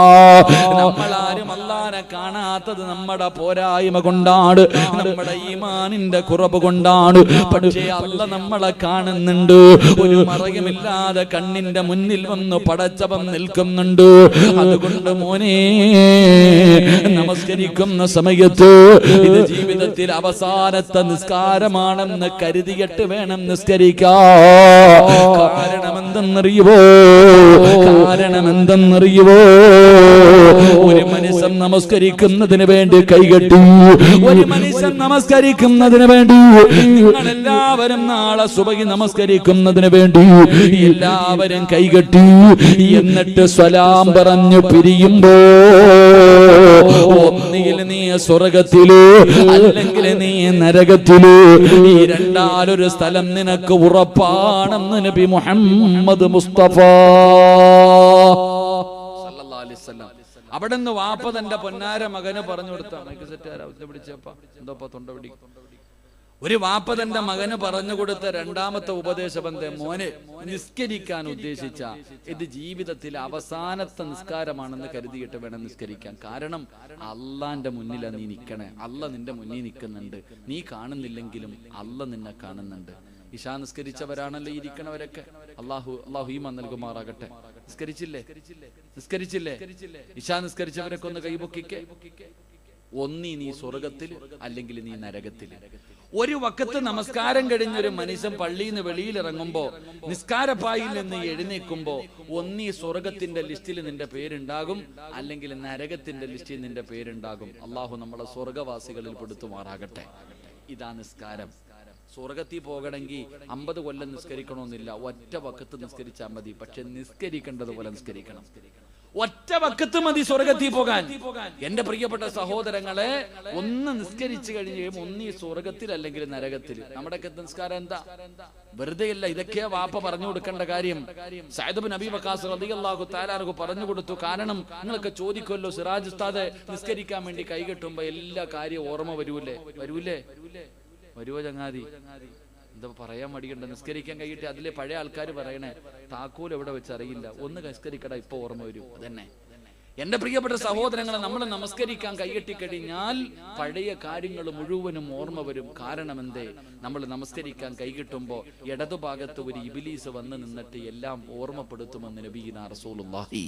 നമ്മളാരും അല്ലാഹനെ കാണാത്തത് നമ്മുടെ പോരായ്മ കൊണ്ടാണ്, നമ്മുടെ ഈമാനിന്റെ കുറവ് കൊണ്ടാണ്. പക്ഷേ അല്ല നമ്മളെ കാണുന്നുണ്ട്. ഒരു മറയുമില്ലാതെ കണ്ണിന്റെ മുന്നിൽ വന്ന് പടച്ചവൻ നിൽക്കുന്നുണ്ട്. അതുകൊണ്ട് മോനെ, നമസ്കരിക്കുന്ന സമയത്ത് ഇത് ജീവിതത്തിൽ അവസാനത്തെ നിസ്കാരമാണെന്ന് കരുതിയിട്ട് വേണം നിസ്കരിക്കാൻ. കാരണമെന്തെന്നറിയുവോ? ഒരു മനുഷ്യൻ നമസ്കരിക്കുന്നതിന് വേണ്ടി കൈകെട്ടി. ഒരു മനുഷ്യൻ നമസ്കരിക്കുന്നതിന് വേണ്ടി, നിങ്ങളെല്ലാവരും നാളെ സുബഹി നമസ്കരിക്കുന്നതിന് വേണ്ടി എല്ലാവരും കൈകെട്ടി. എന്നിട്ട് സ്വലാം പറഞ്ഞു പിരിയുമ്പോ ഒന്നുകിൽ നീ സ്വർഗത്തില് അല്ലെങ്കിൽ നീ നരകത്തില്. ഈ രണ്ടാലൊരു സ്ഥലം നിനക്ക് ഉറപ്പാണെന്ന് നബി മുഹമ്മദ് മുസ്തഫ സല്ലല്ലാഹു അലൈഹി വസല്ലം. അവിടെ നിന്ന് വാപ്പ തന്റെ പൊന്നാര മകന് പറഞ്ഞു കൊടുത്ത ഒരു വാപ്പ തന്റെ മകന് പറഞ്ഞു കൊടുത്ത രണ്ടാമത്തെ ഉപദേശം എന്തേ? മോനെ, നിസ്കരിക്കാൻ ഉദ്ദേശിച്ച ഇത് ജീവിതത്തിലെ അവസാനത്തെ നിസ്കാരമാണെന്ന് കരുതിയിട്ട് വേണം നിസ്കരിക്കാൻ. കാരണം അള്ളാന്റെ മുന്നിലാണ് നീ നിൽക്കണേ. അല്ല നിന്റെ മുന്നിൽ നിൽക്കുന്നുണ്ട്. നീ കാണുന്നില്ലെങ്കിലും അല്ല നിന്നെ കാണുന്നുണ്ട്. ഇശാ നിസ്കരിച്ചവരാണല്ലോ ഇരിക്കണവരൊക്കെ. അള്ളാഹു ഈമാൻ നൽകുമാറാകട്ടെ. നിസ്കരിച്ചില്ലേ? ഇശാ നിസ്കരിച്ചവരൊക്കെ ഒന്ന് കൈപൊക്കിക്കെ. ഒന്നീ നീ സ്വർഗത്തിൽ അല്ലെങ്കിൽ നീ നരകത്തിൽ. ഒരു വക്കത്ത് നമസ്കാരം കഴിഞ്ഞൊരു മനുഷ്യൻ പള്ളിയിൽ നിന്ന് വെളിയിലിറങ്ങുമ്പോ നിസ്കാരപ്പായിൽ നിന്ന് എഴുന്നേക്കുമ്പോ ഒന്നീ സ്വർഗത്തിന്റെ ലിസ്റ്റിൽ നിന്റെ പേരുണ്ടാകും, അല്ലെങ്കിൽ നരകത്തിന്റെ ലിസ്റ്റിൽ നിന്റെ പേരുണ്ടാകും. അള്ളാഹു നമ്മളെ സ്വർഗവാസികളിൽ പെടുത്തുമാറാകട്ടെ. ഇതാ നിസ്കാരം. സ്വർഗത്തിൽ പോകണമെങ്കിൽ 50 കൊല്ലം നിസ്കരിക്കണമെന്നില്ല. ഒറ്റ വക്കത്ത് നിസ്കരിച്ചാൽ മതി. പക്ഷെ നിസ്കരിക്കേണ്ടതുപോലെ നിസ്കരിക്കണം. ഒറ്റ വക്കത്ത് മതി സ്വർഗത്തിൽ പോകാൻ. എന്റെ പ്രിയപ്പെട്ട സഹോദരങ്ങളെ, ഒന്ന് നിസ്കരിച്ചു കഴിഞ്ഞ് ഒന്നീ സ്വർഗത്തിൽ അല്ലെങ്കിൽ നരകത്തിൽ. നമ്മുടെ നിസ്കാരം എന്താ? വെറുതെയല്ല. ഇതൊക്കെയാ വാപ്പ പറഞ്ഞു കൊടുക്കേണ്ട കാര്യം. സഅദ് ഇബ്നു അബീ വഖാസ് റളിയല്ലാഹു തആല അൻഹു പറഞ്ഞു കൊടുത്തു. കാരണം നിങ്ങളൊക്കെ ചോദിക്കുമല്ലോ, സിറാജ് ഉസ്താദെ നിസ്കരിക്കാൻ വേണ്ടി കൈകെട്ടുമ്പോ എല്ലാ കാര്യവും ഓർമ്മ വരൂലേ? വരുവോ ചങ്ങാതി? എന്താ പറയാൻ മടിയുണ്ട്? നിസ്കരിക്കാൻ കൈകിട്ടി. അതിലെ പഴയ ആൾക്കാർ പറയണേ, താക്കോൽ എവിടെ വെച്ച് അറിയില്ല, ഒന്ന് നിസ്കരിക്കട ഇപ്പൊ ഓർമ്മ വരും. അതന്നെ എന്റെ പ്രിയപ്പെട്ട സഹോദരങ്ങളെ, നമ്മൾ നമസ്കരിക്കാൻ കൈകെട്ടിക്കഴിഞ്ഞാൽ പഴയ കാര്യങ്ങൾ മുഴുവനും ഓർമ്മ വരും. കാരണം എന്തേ? നമ്മൾ നമസ്കരിക്കാൻ കൈകിട്ടുമ്പോ ഇടതുഭാഗത്ത് ഒരു ഇബ്ലീസ് വന്ന് നിന്നിട്ട് എല്ലാം ഓർമ്മപ്പെടുത്തുമെന്ന് നബിയിനാ റസൂലുള്ളാഹി.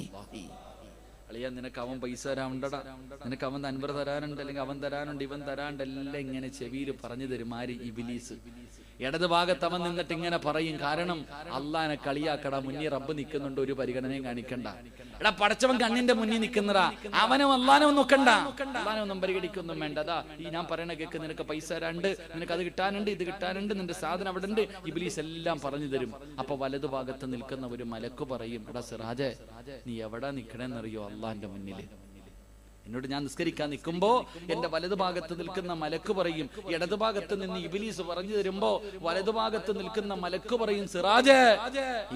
അളിയാ, നിനക്ക് അവൻ പൈസ തരാനുണ്ടടാ, നിനക്ക് അവൻ അൻവർ തരാനുണ്ട്, അല്ലെങ്കിൽ അവൻ തരാനുണ്ട്, ഇവൻ തരാണ്ട്, എല്ലാം ഇങ്ങനെ ചെവിയിൽ പറഞ്ഞു തരും. ആര്? ഇബ്ലീസ്. ഇടത് ഭാഗത്ത് അവൻ നിന്നിട്ട് ഇങ്ങനെ പറയും. കാരണം അള്ളാനെ കളിയാക്കടാ, മുന്നിൽ റബ്ബ് നിൽക്കുന്നുണ്ട്, ഒരു പരിഗണനയും കാണിക്കണ്ട. എടാ പടച്ചവൻ കണ്ണിന്റെ മുന്നിൽ നിൽക്കുന്നടാ, അവനും അള്ളാനും നോക്കണ്ട, അള്ളാനെ ഒന്നും പരിഗണിക്കൊന്നും വേണ്ട. അതാ ഈ ഞാൻ പറയണ കേക്ക്, നിനക്ക് പൈസ തരാണ്ട്, നിനക്ക് അത് കിട്ടാനുണ്ട്, ഇത് കിട്ടാനുണ്ട്, നിന്റെ സാധനം അവിടെ ഉണ്ട്, ഇബ്ലീസ് എല്ലാം പറഞ്ഞു തരും. അപ്പൊ വലതു ഭാഗത്ത് നിൽക്കുന്ന ഒരു മലക്ക് പറയും, എടാ സിറാജെ, നീ എവിടെ നിൽക്കണെന്നറിയോ? അള്ളാന്റെ മുന്നിൽ. എന്നോട് ഞാൻ നിസ്കരിക്കാൻ നിൽക്കുമ്പോ എന്റെ വലതുഭാഗത്ത് നിൽക്കുന്ന മലക്ക് പറയും, ഇടതുഭാഗത്ത് നിന്ന് ഇബ്ലീസ് പറഞ്ഞു തരുമ്പോ വലതുഭാഗത്ത് നിൽക്കുന്ന മലക്ക് പറയും, സിറാജേ,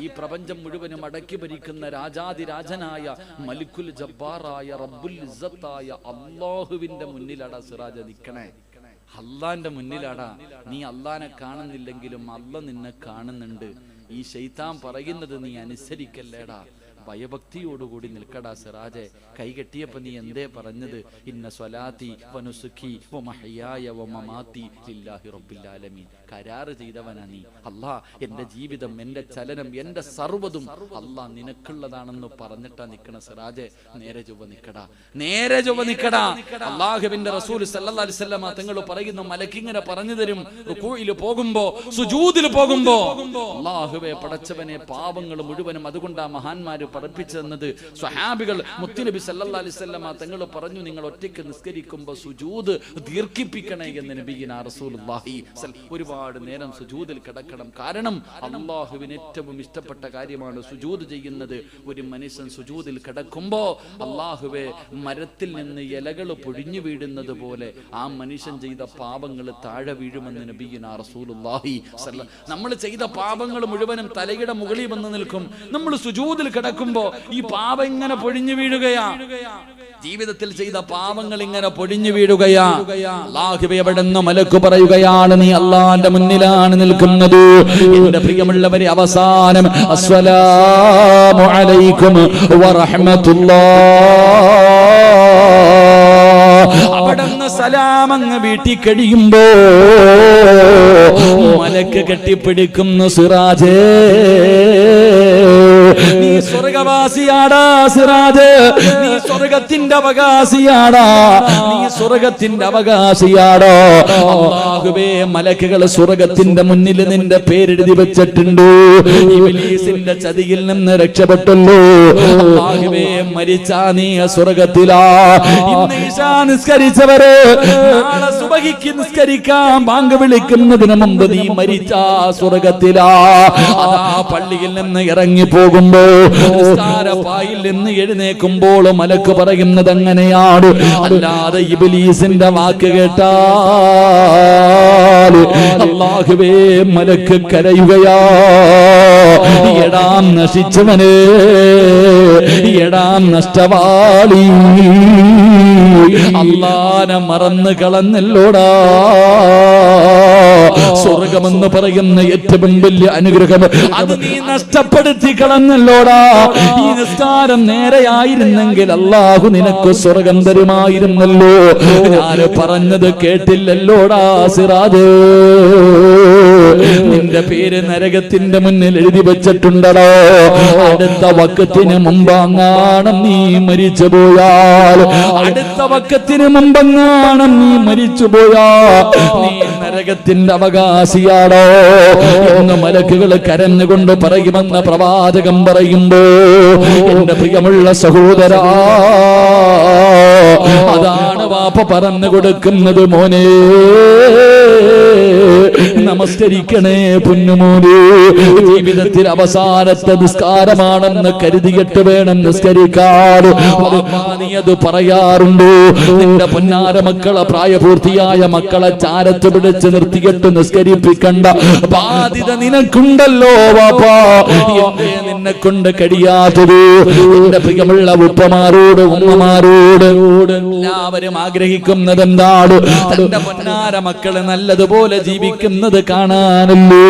ഈ പ്രപഞ്ചം മുഴുവനും അടക്കി ഭരിക്കുന്ന രാജാതിരാജനായ മലിക്കുൽ ജബ്ബാറായ റബ്ബുൽ ഇസ്സത്തായ അല്ലാഹുവിന്റെ മുന്നിലാടാ സിറാജ നിൽക്കണേ. അള്ളാന്റെ മുന്നിലാടാ. നീ അള്ളാനെ കാണുന്നില്ലെങ്കിലും അള്ള നിന്നെ കാണുന്നുണ്ട്. ഈ ശൈത്താൻ പറയുന്നത് നീ അനുസരിക്കല്ലേടാ. ഭയഭക്തിയോടുകൂടി നിൽക്കടാ സിറാജെ. കൈകെട്ടിയപ്പോ നീ എന്തേ പറഞ്ഞത്? ഇന്ന സ്വലാത്തി വനുസുഖി വമഹയായ വമമാതി ലില്ലാഹി റബ്ബിൽ ആലമീൻ. കരാറ് ചെയ്തവനാ നീ. അല്ലാ, എന്റെ ജീവിതം, എന്റെ ചലനം, എന്റെ സർവ്വതും അല്ലാ നിനക്കുള്ളതാണെന്ന് പറഞ്ഞിട്ടാ നിക്കണ സിറാജെ. നേരെ ചൊവ്വ നിക്കടാ, നേരെ ചൊവ്വ നിക്കടാ. അല്ലാഹുവിന്റെ റസൂൽ സല്ലല്ലാഹു അലൈഹി വസല്ലം തങ്ങൾ പറയുന്നു, മലക്കിങ്ങനെ പറഞ്ഞു തരും, റുകൂഇൽ പോകുമ്പോ, സുജൂദിൽ പോകുമ്പോ, അല്ലാഹുവേ പടച്ചവനെ, പാപങ്ങൾ മുഴുവനും. അതുകൊണ്ടാ മഹാന്മാര് പഠിപ്പിച്ചു തന്നത്. സ്വഹാബികൾ മുത്തുനബി സല്ലല്ലാഹു അലൈഹി വസല്ലം തങ്ങൾ പറഞ്ഞു, നിങ്ങൾ ഒറ്റയ്ക്ക് നിസ്കരിക്കുമ്പോൾ സുജൂദ് ദീർഘിപ്പിക്കണേ എന്ന് നബിയിനാ റസൂലുള്ളാഹി. ഒരുപാട് നേരം സുജൂദിൽ കിടക്കണം. കാരണം അല്ലാഹുവിന് ഏറ്റവും ഇഷ്ടപ്പെട്ട കാര്യമാണ് സുജൂദ് ചെയ്യുന്നത്. ഒരു മനുഷ്യൻ സുജൂദിൽ കിടക്കുമ്പോ അല്ലാഹുവേ, മരത്തിൽ നിന്ന് ഇലകൾ പൊഴിഞ്ഞു വീഴുന്നത് പോലെ ആ മനുഷ്യൻ ചെയ്ത പാപങ്ങൾ താഴെ വീഴുമെന്ന് നബിയിനാ റസൂലുള്ളാഹി. നമ്മൾ ചെയ്ത പാപങ്ങൾ മുഴുവനും തലയുടെ മുകളിൽ വന്ന് നിൽക്കും. നമ്മൾ സുജൂദിൽ കിടക്കുമ്പോ ഈ പാപം ഇങ്ങനെ പൊഴിഞ്ഞു വീഴുകയാ. ജീവിതത്തിൽ ചെയ്ത പാപങ്ങൾ ഇങ്ങനെ പൊടിഞ്ഞു വീഴുകയാ. അല്ലാഹുവേ, അവിടുന്ന് മലക്ക് പറയുകയാണ്, നീ അല്ലാഹുവിന്റെ മുന്നിലാണ് നിൽക്കുന്നത്. എന്റെ പ്രിയമുള്ളവരെ, അവസാനം അസ്സലാമു അലൈക്കും വറഹ്മത്തുള്ളാഹ്, അവിടുന്ന് സലാമങ്ങ് വീട്ടി കഴിയുമ്പോ മലക്ക് കെട്ടിപ്പിടിക്കുന്നു, സിറാജേ, നീ സ്വർഗവാസിയാടാ സിറാജ്, നീ സ്വർഗത്തിന്റെ അവകാശിയാടാ, നീ സ്വർഗത്തിന്റെ അവകാശിയാടോ. അല്ലാഹുവേ, മലക്കുകൾ സ്വർഗത്തിന്റെ മുന്നിൽ നിന്റെ പേരെഴുതി വെച്ചിട്ടുണ്ട്. ഇബ്ലീസിന്റെ ചതിയിൽ നിന്ന് രക്ഷപ്പെട്ടല്ലോ. അല്ലാഹുവേ, മരിച്ചാ നീ സ്വർഗത്തിലാ. ഇന്ന് ഇശാ നിസ്കരിച്ചവരെ നാളെ സുബഹിക്ക് നിസ്കരിക്കാൻ ബാങ്ക് വിളിക്കുന്നതിന് മുമ്പ് നീ മരിച്ചാ സ്വർഗത്തിലാ. അതാ പള്ളിയിൽ നിന്ന് ഇറങ്ങി പോകുമ്പോ, നിസ്കാരപ്പായിൽ നിന്ന് എഴുന്നേക്കുമ്പോൾ മലക്ക് പറയുന്നത് അങ്ങനെയാണ്. അല്ലാതെ ഇബ്ലീസിന്റെ വാക്ക് കേട്ടാൽ അല്ലാഹുവേ, മലക്ക് കരയുകയാ. എടാ നശിച്ചവനെ, എടാ നഷ്ടവാളി, അല്ലാഹനെ മറന്നു കളഞ്ഞല്ലോടാ. സ്വർഗമെന്ന് പറയുന്ന ഏറ്റവും വലിയ അനുഗ്രഹം അത് നീ നഷ്ടപ്പെടുത്തി കളഞ്ഞല്ലോടാ. ഈ നിസ്കാരം നേരെയായിരുന്നെങ്കിൽ അല്ലാഹു നിനക്ക് സ്വർഗം തരുമായിരുന്നല്ലോ. ഞാൻ പറഞ്ഞത് കേട്ടില്ലല്ലോടാ സിറാജ്. നിന്റെ പേര് നരകത്തിന്റെ മുന്നിൽ എഴുതി വെച്ചിട്ടുണ്ടോ. അടുത്ത വക്കത്തിന് മുമ്പങ്ങാണം നീ മരിച്ചു പോയാൽ, അടുത്ത വക്കത്തിന് മുമ്പങ്ങാണം നീ മരിച്ചു പോയാ നീ നരകത്തിന്റെ അവകാശിയാടോ എന്ന് മലക്കുകൾ കരഞ്ഞുകൊണ്ട് പറയുമെന്ന് പ്രവാചകൻ പറയുമ്പോ, എന്റെ പ്രിയമുള്ള സഹോദരാ, അതാണ് വാപ്പ പറഞ്ഞു കൊടുക്കുന്നത്. മോനെ, നമസ്കരിക്കണേ പൊന്നുമോനെ. ജീവിതത്തിൽ അവസാനത്തെ നിസ്കാരമാണെന്ന് കരുതിയിട്ട് വേണം നിസ്കരിക്കാൻ. നീ അത് പറയാറുണ്ട്. നിന്റെ പൊന്നാര മക്കളെ, പ്രായപൂർത്തിയായ മക്കളെ ചാരത്ത് പിടിച്ച് നിർത്തിയിട്ട് നിസ്കരിപ്പിക്കണ്ട ബാധ്യത നിനക്കുണ്ടല്ലോ വാപ്പാ. നിന്നെ കൊണ്ട് കഴിയാത്തത് എന്റെ പ്രിയമുള്ള ഉപ്പമാരോട് ഉമ്മമാരോട് എല്ലാവരും ആഗ്രഹിക്കുന്നത് എന്താണ്? തന്റെ പൊന്നാര മക്കളെ നല്ലതുപോലെ ജീവിക്കുന്നത് കാണാനല്ലോ.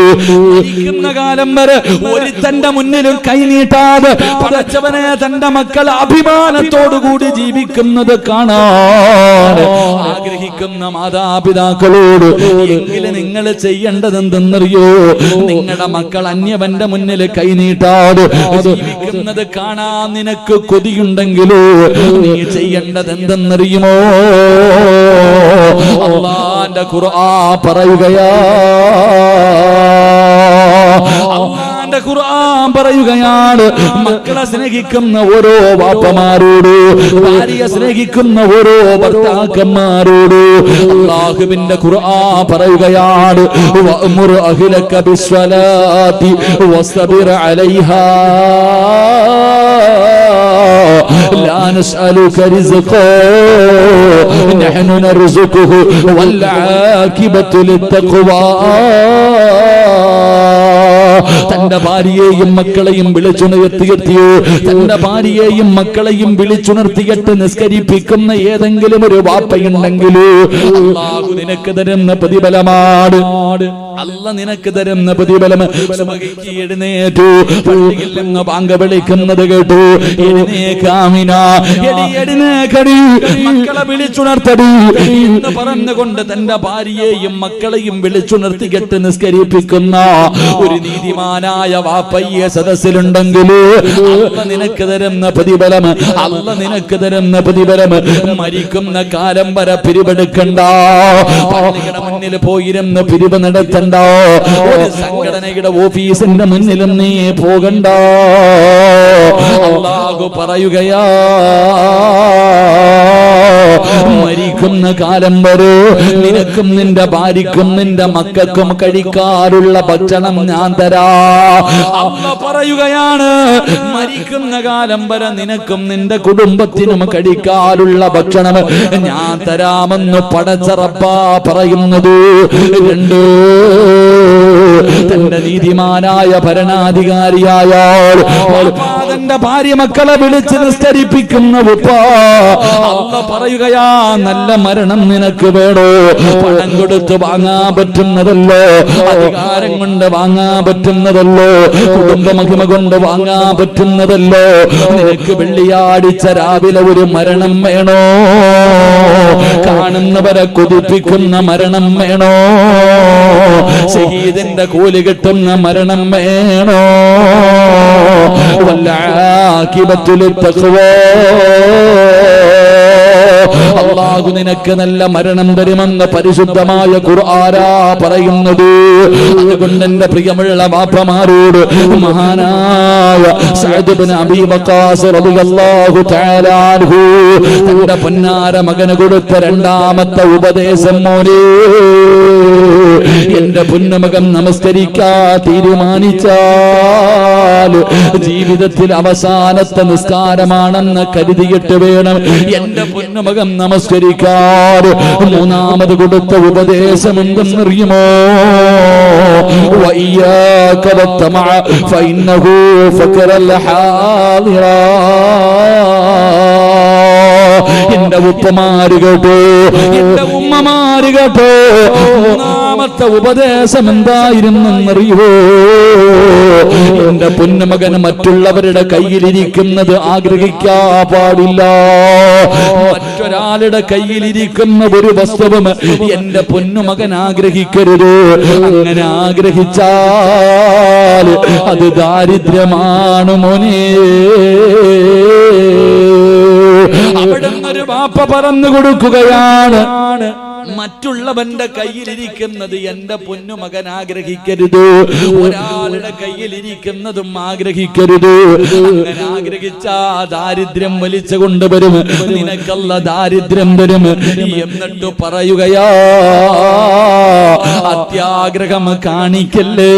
ഇരിക്കുന്ന കാലം വരെ ഒരു തന്റെ മുന്നിലും കൈനീട്ടാതെ പടച്ചവനെ തന്റെ മക്കൾ അഭിമാനത്തോടുകൂടി ജീവിക്കുന്നത് കാണാൻ ആഗ്രഹിക്കുന്ന മാതാപിതാക്കളോട് എങ്കിലും നിങ്ങൾ ചെയ്യേണ്ടത് എന്തെന്നറിയോ? നിങ്ങളുടെ മക്കൾ അന്യവന്റെ മുന്നിൽ കൈനീട്ടാതെ ജീവിക്കുന്നത് കാണാൻ നിനക്ക് കൊതിയുണ്ടെങ്കിലോ നീ ചെയ്യേണ്ടത് എന്തെന്നറിയുമോ? അല്ലാഹ് അല്ലാഹുവിന്റെ ഖുർആൻ പറയുകയാ, അല്ലാഹുവിന്റെ ഖുർആൻ പറയുകയാണ്, മക്കളെ സ്നേഹിക്കുന്ന ഓരോ വാപ്പമാരോട്, ഭാര്യയെ സ്നേഹിക്കുന്ന ഓരോ ഭർത്താക്കന്മാരോട് അല്ലാഹുവിന്റെ ഖുർആൻ പറയുകയാണ്, വഅ്മുർ അഹ്ലക ബിസ്സലാത്തി വസ്ബിർ അലൈഹാ لا نسألك رزقا نحن نرزقه والعاقبة للتقوى. തന്റെ ഭാര്യയെയും മക്കളെയും വിളിച്ചുണർത്തിയെത്തിയോ, തന്റെ ഭാര്യയെയും മക്കളെയും വിളിച്ചുണർത്തിയിട്ട് നിസ്കരിപ്പിക്കുന്ന ഏതെങ്കിലും ഒരു വാപ്പയുണ്ടെങ്കിലോ അല്ലാഹു നിനക്ക് തരുന്ന പ്രതിഫലമാണ്, അല്ലാഹു നിനക്ക് തരുന്ന പ്രതിഫലം. സുബഹിക്ക് എഴുന്നേറ്റു, പള്ളിയിൽ നിന്ന് ബാങ്ക് വിളിക്കുന്നത് കേട്ടു, എഴുന്നേക്കാമിന, എഴുന്നേക്കടി, മക്കളെ വിളിച്ചുണർത്തടി എന്ന് പറഞ്ഞുകൊണ്ട് തന്റെ ഭാര്യയെയും മക്കളെയും വിളിച്ചുണർത്തിയിട്ട് നിസ്കരിപ്പിക്കുന്ന ഒരു നീതിമാനായ വാപ്പയ്യ സദസ്സിലുണ്ടെങ്കിലോ അല്ലാഹു നിനക്ക് തരുന്ന പ്രതിഫലം, അല്ലാഹു നിനക്ക് തരുന്ന പ്രതിഫലം. മരിക്കുന്ന കാലം വരെ പിരിവെടുക്കണ്ട, പള്ളിയുടെ മുന്നിൽ പോയിരുന്ന് പിരിവ് നടത്തണ്ട, ഒരു സംഘടനയുടെ ഓഫീസിന്റെ മുന്നിലും നീ പോകണ്ട. അല്ലാഹു പറയുകയാ, മരിക്കുന്ന കാലം വരെ നിനക്കും നിന്റെ ഭാര്യക്കും നിന്റെ മക്കൾക്കും കഴിക്കാറുള്ള ഭക്ഷണം ഞാൻ തരാ. അല്ലാഹു പറയുകയാണ്, മരിക്കുന്ന കാലം വരെ നിനക്കും നിന്റെ കുടുംബത്തിനും കഴിക്കാറുള്ള ഭക്ഷണം ഞാൻ തരാമെന്ന് പടച്ച റബ്ബാ പറയുന്നത്. രണ്ട്, തന്റെ നീതിമാനായ ഭരണാധികാരിയായാൽ തന്റെ ഭാര്യ മക്കളെ വിളിച്ച് നിസ്കരിപ്പിക്കുന്ന ഉപ്പ അല്ലാഹു പറയുകയാ, നല്ല മരണം നിനക്ക് വേണോ? പണം കൊടുത്ത് വാങ്ങാൻ പറ്റുന്നതല്ലോ, അധികാരം കൊണ്ട് വാങ്ങാൻ പറ്റുന്നതല്ലോ, കുടുംബ മഹിമ കൊണ്ട് വാങ്ങാൻ പറ്റുന്നതല്ലോ. നിനക്ക് വെള്ളിയാഴ്ച രാവിലെ ഒരു മരണം വേണോ? കാണുന്നവരെ കൊതിപ്പിക്കുന്ന മരണം വേണോ? ശഹീദിന്റെ കൂലി കിട്ടുന്ന മരണം വേണോ? വൽആഖിബത്തു ലിത്തഖ്വാ, അല്ലാഹു നിനക്ക് നല്ല മരണം തരുമെന്ന് പരിശുദ്ധമായ ഖുർആനാ പറയുന്നത്. അതുകൊണ്ട് എന്റെ പ്രിയമുള്ള വാപ്പമാരോട് മഹാനായ സഅദ് ഇബ്നു അബീ വഖാസ് റളിയല്ലാഹു തആല അൻഹു തന്റെ പൊന്നാര മകന് കൊടുത്ത രണ്ടാമത്തെ ഉപദേശം, മോനെ, എന്റെ പൊന്നുമകൻ നമസ്കരിക്കാൻ തീരുമാനിച്ചാൽ ജീവിതത്തിൽ അവസാനത്തെ നിസ്കാരമാണെന്ന് കരുതിയിട്ട് വേണം എന്റെ പൊന്നുമകൻ നമസ്കരിക്കാൻ. മൂന്നാമത് കൊടുത്ത ഉപദേശം എന്തെന്നറിയുമോ? വഇയ്യാക വത്തമഅ ഫഇന്നഹു ഫഖറൽ ഹാദിറ. എന്റെ ഉപ്പമാര് കേട്ടോ, എന്റെ ഉമ്മമാര് കേട്ടോ, മൂന്നാമത്തെ ഉപദേശം എന്തായിരുന്നെന്നറിയോ? എന്റെ പൊന്നുമകൻ മറ്റുള്ളവരുടെ കയ്യിലിരിക്കുന്നത് ആഗ്രഹിക്കാൻ പാടില്ല. മറ്റൊരാളുടെ കയ്യിലിരിക്കുന്ന ഒരു വസ്തുവും എന്റെ പൊന്നുമകൻ ആഗ്രഹിക്കരുത്. അങ്ങനെ ആഗ്രഹിച്ചാൽ അത് ദാരിദ്ര്യമാണ് മോനെ. അവിടുന്ന് ഒരു വാപ്പ പറഞ്ഞു കൊടുക്കുകയാണ്, മറ്റുള്ളവന്റെ കയ്യിലിരിക്കുന്നത് എന്റെ പൊന്നുമകൻ ആഗ്രഹിക്കരുത്, ഒരാളുടെ കയ്യിലിരിക്കുന്നതും ആഗ്രഹിക്കരുത്. അങ്ങനെ ആഗ്രഹിച്ചാ ദാരിദ്ര്യം വലിച്ചു കൊണ്ടുവരും, നിനക്കല്ല ദാരിദ്ര്യം തരും. എന്നിട്ട് പറയുകയാ, അത്യാഗ്രഹം കാണിക്കല്ലേ.